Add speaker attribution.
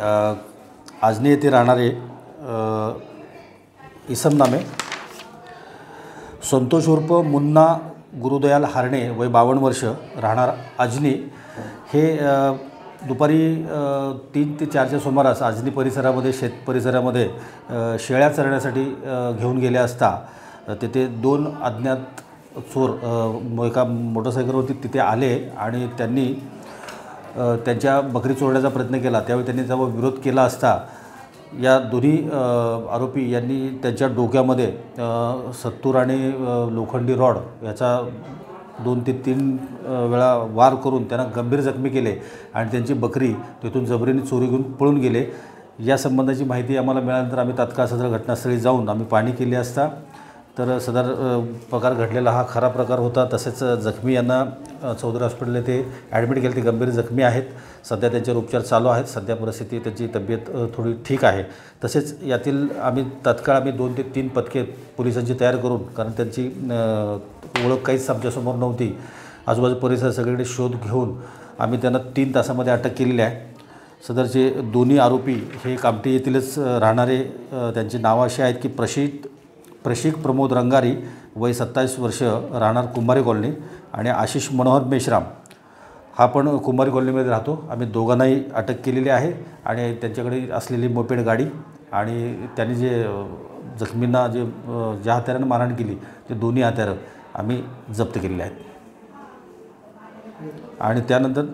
Speaker 1: आजनी येथे राहणारे इसम नामे संतोष उर्फ मुन्ना गुरुदयाल हारणे वय 52 वर्ष राहणार आजनी हे दुपारी 3 ते 4च्या सुमारास आजनी परिसरामध्ये शेत परिसरामध्ये शेळ्या चरण्यासाठी घेऊन गेले असता तेथे 2 अज्ञात चोर एका मोटरसायकलवरती तिथे आले आणि त्यांनी त्यांच्या बकरी चोरण्याचा प्रयत्न केला। त्यावेळी त्यांनी जेव्हा विरोध केला असता या दोन्ही आरोपी यांनी त्यांच्या डोक्यामध्ये 70 आणि लोखंडी रॉड याचा 2 ते 3 वेळा वार करून त्यांना गंभीर जखमी केले आणि त्यांची बकरी तेथून जबरीने चोरी घेऊन पळून गेले। या संबंधाची माहिती आम्हाला मिळाल्यानंतर आम्ही तात्काळ सदर घटनास्थळी जाऊन आम्ही पाहणी केली असता तर सदर प्रकार घडलेला हा खरा प्रकार होता। तसेच जखमी यांना चौधरी हॉस्पिटल येथे ॲडमिट केले, ते गंभीर जखमी आहेत। सध्या त्यांच्यावर उपचार चालू आहेत। सध्या परिस्थिती त्यांची तब्येत थोडी ठीक आहे। तसेच यातील आम्ही तात्काळ 2 ते 3 पथके पोलिसांची तयार करून, कारण त्यांची ओळख काहीच आमच्यासमोर नव्हती, आजूबाजू परिसर सगळीकडे शोध घेऊन आम्ही त्यांना 3 तासामध्ये अटक केलेली आहे। सदरचे दोन्ही आरोपी हे कामठी येथीलच राहणारे, त्यांची नावं अशी आहेत की प्रशिक प्रमोद रंगारी वय 27 वर्ष राहणार कुंभारी कॉलनी आणि आशिष मनोहर मेश्राम हा पण कुंभारी कॉलनीमध्ये राहतो। आम्ही दोघांनाही अटक केलेली आहे आणि त्यांच्याकडे असलेली मोपेड गाडी आणि त्यांनी जे जखमींना ज्या हत्यारानं मारहाण केली ते दोन्ही हत्यारं आम्ही जप्त केलेले आहेत आणि त्यानंतर